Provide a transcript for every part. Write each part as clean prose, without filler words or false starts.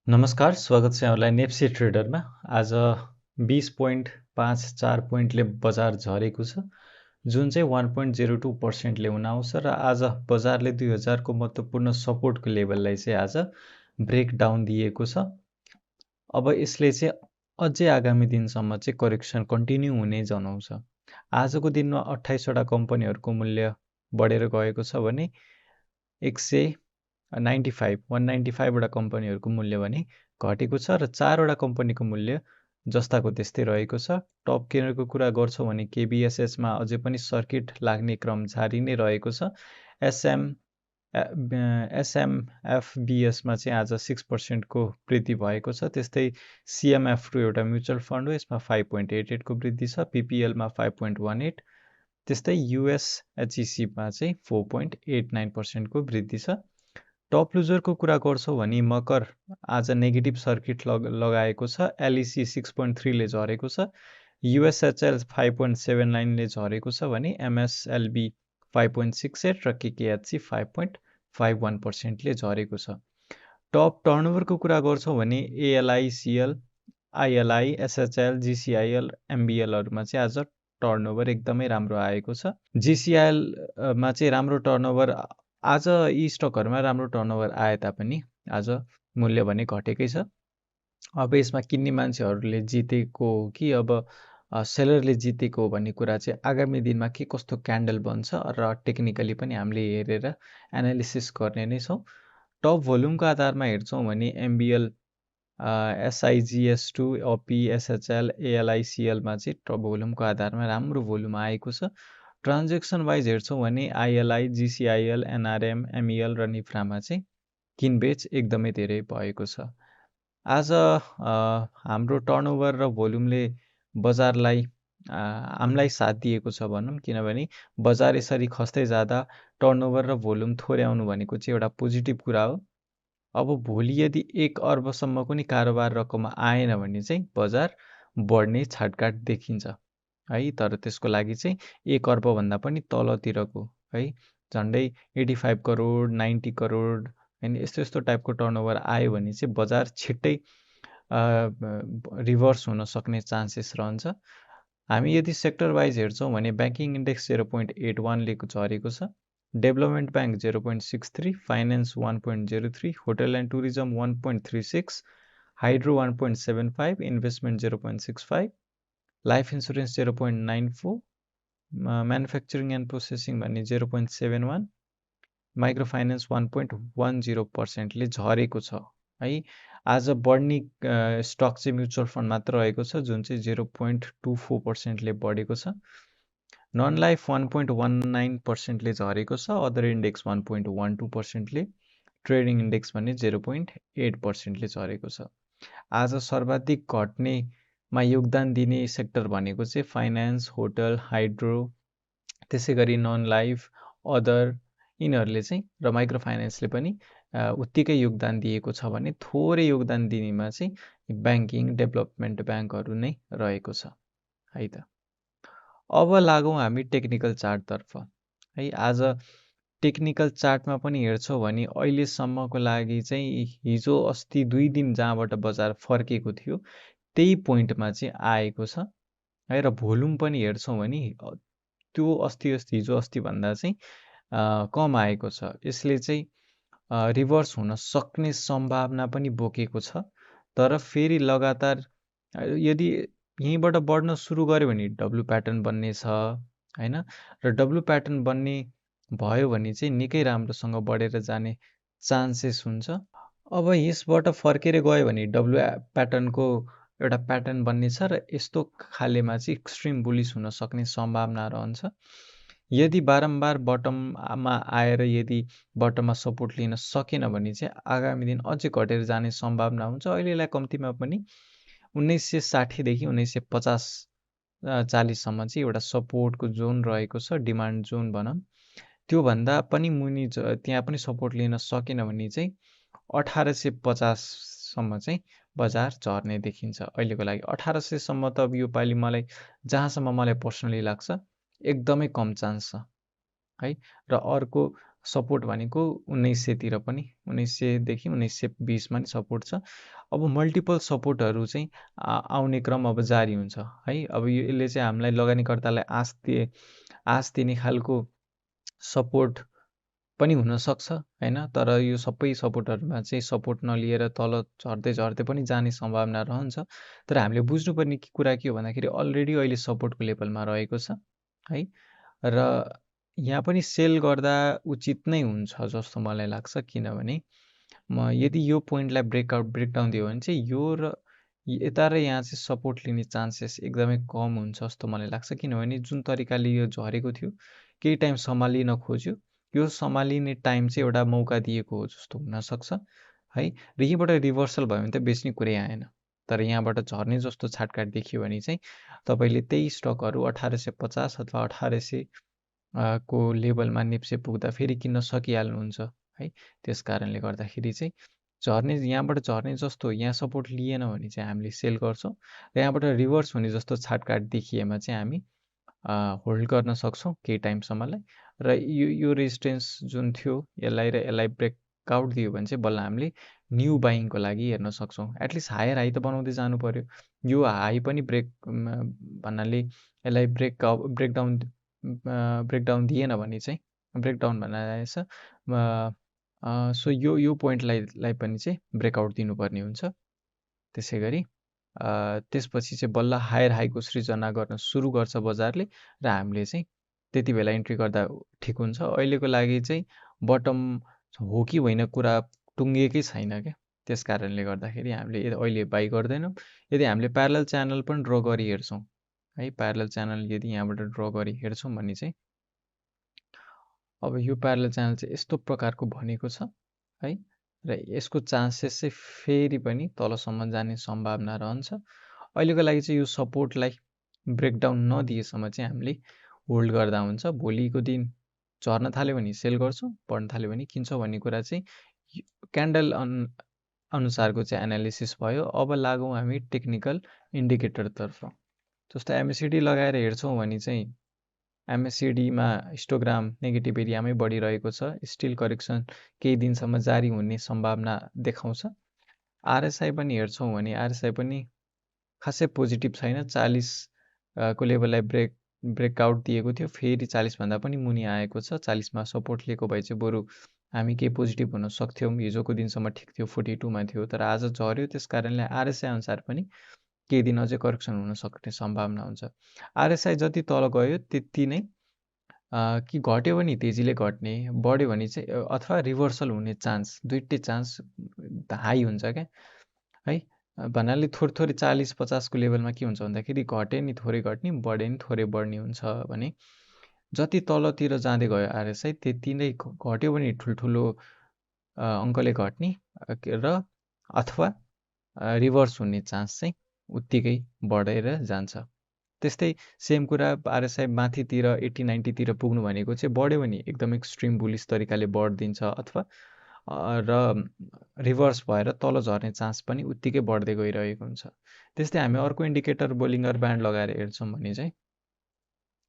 नमस्कार, स्वागत छ यहाँहरूलाई नेप्से ट्रेडरमा। आज 20.54 पोइन्टले बजार झरेको छ, जुन चाहिँ 1.02%ले हुन आउँछ र आज बजारले 2000 को महत्त्वपूर्ण सपोर्टको लेभललाई चाहिँ आज ब्रेकडाउन दिएको छ। अब यसले चाहिँ अझै आगामी दिनसम्म चाहिँ करेक्सन कन्टिन्यू हुने जनाउँछ। आजको दिनमा 28 वटा कम्पनीहरूको मूल्य बढेर गएको छ भने 195 वटा कम्पनीहरूको मूल्य भने घटेको छ र 4 वटा कम्पनीको मूल्य जस्ताको त्यस्तै रहेको छ। टप गेनरको कुरा गर्छौँ भने केबीएसएसमा अझै पनि सर्किट लाग्ने क्रम जारी नै रहेको छ। एसएमएफबीएसमा चाहिँ आज 6% को वृद्धि भएको छ। त्यस्तै सिएमएफ2 एउटा म्युचुअल फन्ड हो, यसमा 5.88 को वृद्धि छ। पिपिएलमा 5.18, त्यस्तै युएसएचइसीमा चाहिँ 4.89% को वृद्धि छ। टप लुजरको कुरा गर्छौँ भने मकर आज नेगेटिभ सर्किट लगाएको छ। एलइसी 6.3 ले झरेको छ। युएसएचएल 5.79 ले झरेको छ भने एमएसएलबी 5.68 र केकेएचसी 5.51% ले झरेको छ। टप टर्नओभरको कुरा गर्छौँ भने एएलआइसिएल, आइएलआई, एसएचएल, जिसिआइएल, एमबिएलहरूमा चाहिँ आज टर्नओभर एकदमै राम्रो आएको छ। जिसिआइएलमा चाहिँ राम्रो टर्नओभर, आज यी स्टकहरूमा राम्रो टर्नओभर आए तापनि आज मूल्य भने घटेकै छ। अब यसमा किन्ने मान्छेहरूले जितेको हो कि अब सेलरले जितेको हो भन्ने कुरा चाहिँ आगामी दिनमा के कस्तो क्यान्डल बन्छ र टेक्निकली पनि हामीले हेरेर एनालिसिस गर्ने नै छौँ। टप भोल्युमको आधारमा हेर्छौँ भने एमबिएल, एसआइजिएस2, ओपी, एसएचएल, एएलआइसिएलमा चाहिँ टप भोल्युमको आधारमा राम्रो भोल्युम आएको छ। ट्रान्जेक्सन वाइज हेर्छौँ भने आइएलआई, जिसिआइएल, एनआरएम, एमइएल र निफ्रामा चाहिँ किनबेच एकदमै धेरै भएको छ। आज हाम्रो टर्नओभर र भोल्युमले बजारलाई हामीलाई साथ दिएको छ भनौँ, किनभने बजार यसरी खस्दै जाँदा टर्नओभर र भोल्युम थोरै आउनु भनेको चाहिँ एउटा पोजिटिभ कुरा हो। अब भोलि यदि 1 अर्बसम्मको नि कारोबार रकम आएन भने चाहिँ बजार बढ्ने छाटकाट देखिन्छ है। तर त्यसको लागि चाहिँ 1 अर्बभन्दा पनि तलतिरको है, झन्डै 85 करोड, 90 करोड होइन, यस्तो टाइपको टर्नओभर आयो भने चाहिँ बजार छिट्टै रिभर्स हुन सक्ने चान्सेस रहन्छ। हामी यदि सेक्टर वाइज हेर्छौँ भने ब्याङ्किङ इन्डेक्स 0.81 ले झरेको छ। Development bank 0.63, finance 1.03, hotel and tourism 1.36, hydro 1.75, investment 0.65, life insurance 0.94, manufacturing and processing भन्ने 0.71, माइक्रो फाइनेन्स 1.10% ले झरेको छ है। आज बढ्ने स्टक चाहिँ म्युचुअल फन्ड मात्र रहेको छ, जुन चाहिँ 0.24% ले बढेको छ। नन लाइफ 1.19% ले झरेको छ। अदर इन्डेक्स 1.12% ले, ट्रेडिङ इन्डेक्स भने 0.8% ले झरेको छ। आज सर्वाधिक घट्नेमा योगदान दिने सेक्टर भनेको चाहिँ फाइनेन्स, होटल, हाइड्रो, त्यसै गरी नन लाइफ, अदर यिनीहरूले चाहिँ र माइक्रो फाइनेन्सले पनि उत्तिकै योगदान दिएको छ भने थोरै योगदान दिनेमा चाहिँ ब्याङ्किङ, डेभलपमेन्ट ब्याङ्कहरू नै रहेको छ है त। अब लागौँ हामी टेक्निकल चार्टतर्फ है। आज टेक्निकल चार्टमा पनि हेर्छौँ भने अहिलेसम्मको लागि चाहिँ हिजो अस्ति 2 दिन जहाँबाट बजार फर्केको थियो त्यही पोइन्टमा चाहिँ आएको छ है। र भोल्युम पनि हेर्छौँ भने त्यो हिजो अस्ति भन्दा चाहिँ कम आएको छ। यसले चाहिँ रिभर्स हुन सक्ने सम्भावना पनि बोकेको छ। तर फेरि लगातार यदि यहीँबाट बढ्न सुरु गर्यो भने डब्लु प्याटर्न बन्ने छ होइन, र डब्लु प्याटर्न बन्ने भयो भने चाहिँ निकै राम्रोसँग बढेर जाने चान्सेस हुन्छ। अब यसबाट फर्केर गयो भने डब्लु प्याटर्नको एउटा प्याटर्न बन्ने छ र यस्तो खालेमा चाहिँ एक्सट्रिम बुलिस हुन सक्ने सम्भावना रहन्छ। यदि बारम्बार बटममा आएर यदि बटममा सपोर्ट लिन सकेन भने चाहिँ आगामी दिन अझै घटेर जाने सम्भावना हुन्छ। अहिलेलाई कम्तीमा पनि 1960 देखि 1950 40सम्म चाहिँ एउटा सपोर्टको जोन रहेको छ, डिमान्ड जोन भनौँ। त्योभन्दा पनि मुनि त्यहाँ पनि सपोर्ट लिन सकेन भने चाहिँ 1850सम्म चाहिँ बजार झर्ने देखिन्छ। अहिलेको लागि 1800सम्म त अब यो पालि मलाई जहाँसम्म मलाई पर्सनली लाग्छ एकदमै कम चान्स छ है। र अर्को सपोर्ट भनेको 1900 तिर पनि 1900 देखि 1920 मा नि सपोर्ट छ। अब मल्टिपल सपोर्टहरू चाहिँ आउने क्रम अब जारी हुन्छ है। अब यसले चाहिँ हामीलाई लगानीकर्तालाई आश दिने खालको सपोर्ट पनि हुनसक्छ होइन। तर यो सबै सपोर्टहरूमा चाहिँ सपोर्ट नलिएर तल झर्दै झर्दै पनि जाने सम्भावना रहन्छ। तर हामीले बुझ्नुपर्ने कुरा के हो भन्दाखेरि अलरेडी अहिले सपोर्टको लेभलमा रहेको छ है। र यहाँ पनि सेल गर्दा उचित नै हुन्छ जस्तो मलाई लाग्छ। किनभने यदि यो पोइन्टलाई ब्रेकडाउन दियो भने चाहिँ यो र यता र यहाँ चाहिँ सपोर्ट लिने चान्सेस एकदमै कम हुन्छ जस्तो मलाई लाग्छ। किनभने जुन तरिकाले यो झरेको थियो केही टाइम सम्हालिन खोज्यो, यो सम्हालिने टाइम चाहिँ एउटा मौका दिएको हो जस्तो हुनसक्छ है। र यहीँबाट रिभर्सल भयो भने त बेच्ने कुरै आएन। तर यहाँबाट झर्ने जस्तो छाटकाट देखियो भने चाहिँ तपाईँले त्यही स्टकहरू 1850 अथवा 1800 को लेभलमा नेप्से पुग्दा फेरि किन्न सकिहाल्नुहुन्छ है। त्यस कारणले गर्दाखेरि चाहिँ यहाँबाट झर्ने जस्तो यहाँ सपोर्ट लिएन भने चाहिँ हामीले सेल गर्छौँ। र यहाँबाट रिभर्स हुने जस्तो छाटकाट देखिएमा चाहिँ हामी होल्ड गर्न सक्छौँ केही टाइमसम्मलाई। र यो रेजिस्टेन्स जुन थियो यसलाई ब्रेकआउट दियो भने चाहिँ बल्ल हामीले न्यू बाइङको लागि हेर्न सक्छौँ। एटलिस्ट हायर हाई त बनाउँदै जानु पर्यो। यो हाई पनि भन्नाले यसलाई ब्रेकडाउन दिएन भने चाहिँ ब्रेकडाउन भन्नाले सो यो पोइन्टलाई पनि चाहिँ ब्रेकआउट दिनुपर्ने हुन्छ। त्यसै गरी त्यसपछि चाहिँ बल्ल हायर हाईको सृजना गर्न सुरु गर्छ बजारले र हामीले चाहिँ त्यति बेला इन्ट्री गर्दा ठिक हुन्छ। अहिलेको लागि चाहिँ बटम हो कि होइन कुरा टुङ्गिएकै छैन क्या। त्यस कारणले गर्दाखेरि हामीले अहिले बाई गर्दैनौँ। यदि हामीले प्यारलल च्यानल पनि ड्र गरी हेर्छौँ है, प्यारलल च्यानल यदि यहाँबाट ड्र गरी हेर्छौँ भने चाहिँ अब यो प्यारलल च्यानल चाहिँ यस्तो प्रकारको बनेको छ है। र यसको चान्सेस चाहिँ फेरि पनि तलसम्म जाने सम्भावना रहन्छ। अहिलेको लागि चाहिँ यो सपोर्टलाई ब्रेकडाउन नदिएसम्म चाहिँ हामीले होल्ड गर्दा हुन्छ। भोलिको दिन झर्न थाल्यो भने सेल गर्छौँ, बढ्न थाल्यो भने किन्छौँ भन्ने कुरा चाहिँ क्यान्डल अनुसारको चाहिँ एनालिसिस भयो। अब लागौँ हामी टेक्निकल इन्डिकेटरतर्फ। जस्तो एमएसिडी लगाएर हेर्छौँ भने चाहिँ एमएसिडीमा हिस्टोग्राम नेगेटिभ एरियामै बढिरहेको छ। स्टिल करेक्सन केही दिनसम्म जारी हुने सम्भावना देखाउँछ। आरएसआई पनि हेर्छौँ भने आरएसआई पनि खासै पोजिटिभ छैन। 40 को लेभललाई ब्रेकआउट दिएको थियो, फेरि 40 भन्दा पनि मुनि आएको छ। 40 मा सपोर्ट लिएको भए चाहिँ बरु हामी केही पोजिटिभ हुन सक्थ्यौँ। हिजोको दिनसम्म ठिक थियो, 42 मा थियो, तर आज झऱ्यो। त्यस कारणले आरएसआई अनुसार पनि केही दिन अझै करेक्सन हुन सक्ने सम्भावना हुन्छ। आरएसआई जति तल गयो त्यति नै कि घट्यो भने तेजीले घट्ने, बढ्यो भने चाहिँ अथवा रिभर्सल हुने चान्स, दुइटै चान्स हाई हुन्छ क्या है। भन्नाले थोरै 40-50 को लेभलमा के हुन्छ भन्दाखेरि घटे नि थोरै घट्ने, बढे नि थोरै बढ्ने हुन्छ भने जति तलतिर जाँदै गयो आरएसआई त्यति नै घट्यो भने ठुल्ठुलो अङ्कले घट्ने र अथवा रिभर्स हुने चान्स चाहिँ उत्तिकै बढेर जान्छ। त्यस्तै सेम कुरा आरएसआई माथितिर 80-90 तिर पुग्नु भनेको चाहिँ बढ्यो भने एकदम एक्सट्रिम बुलिस तरिकाले बढिदिन्छ अथवा र रिभर्स भएर तल झर्ने चान्स पनि उत्तिकै बढ्दै गइरहेको हुन्छ। त्यस्तै हामी अर्को इन्डिकेटर बोलिङ्गर ब्यान्ड लगाएर हेर्छौँ भने चाहिँ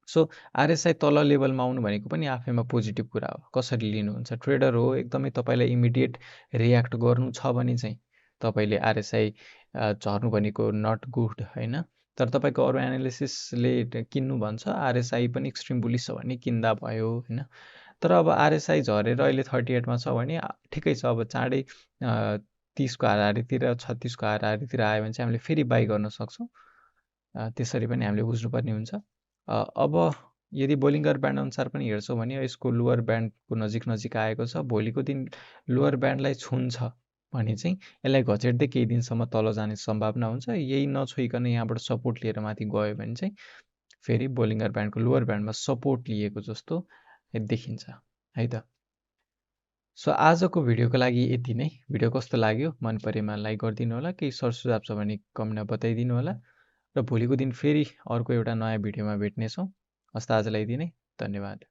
सो आरएसआई तल लेभलमा आउनु भनेको पनि आफैमा पोजिटिभ कुरा हो। कसरी लिनुहुन्छ? ट्रेडर हो, एकदमै तपाईँलाई इमिडिएट रियाक्ट गर्नु छ भने चाहिँ तपाईँले आरएसआई झर्नु भनेको नट गुड होइन। तर तपाईँको अरू एनालिसिसले किन्नु भन्छ आरएसआई पनि एक्सट्रिम बुलिस छ भने किन्दा भयो होइन। तर अब आरएसआई झरेर अहिले 38 मा छ भने ठिकै छ। अब चाँडै 30 को हाराहारीतिर 36 को हाराहारीतिर आयो भने चाहिँ हामीले फेरि बाई गर्न सक्छौँ। त्यसरी पनि हामीले बुझ्नुपर्ने हुन्छ। अब यदि बोलिङ्गर ब्यान्ड अनुसार पनि हेर्छौँ भने यसको लोवर ब्यान्डको नजिक आएको छ। भोलिको दिन लोवर ब्यान्डलाई छुन्छ भने चाहिँ यसलाई घचेट्दै केही दिनसम्म तल जाने सम्भावना हुन्छ। यही नछोइकन यहाँबाट सपोर्ट लिएर माथि गयो भने चाहिँ फेरि बोलिङ्गर ब्यान्डको लोवर ब्यान्डमा सपोर्ट लिएको जस्तो देखिन्छ है त। सो आजको भिडियोको लागि यति नै। भिडियो कस्तो लाग्यो? मन परेमा लाइक गरिदिनु होला। केही सरसुझाव छ भने कमेन्टमा बताइदिनु होला। र भोलिको दिन फेरि अर्को एउटा नयाँ भिडियोमा भेट्नेछौँ। हस्त आजलाई यति नै। धन्यवाद।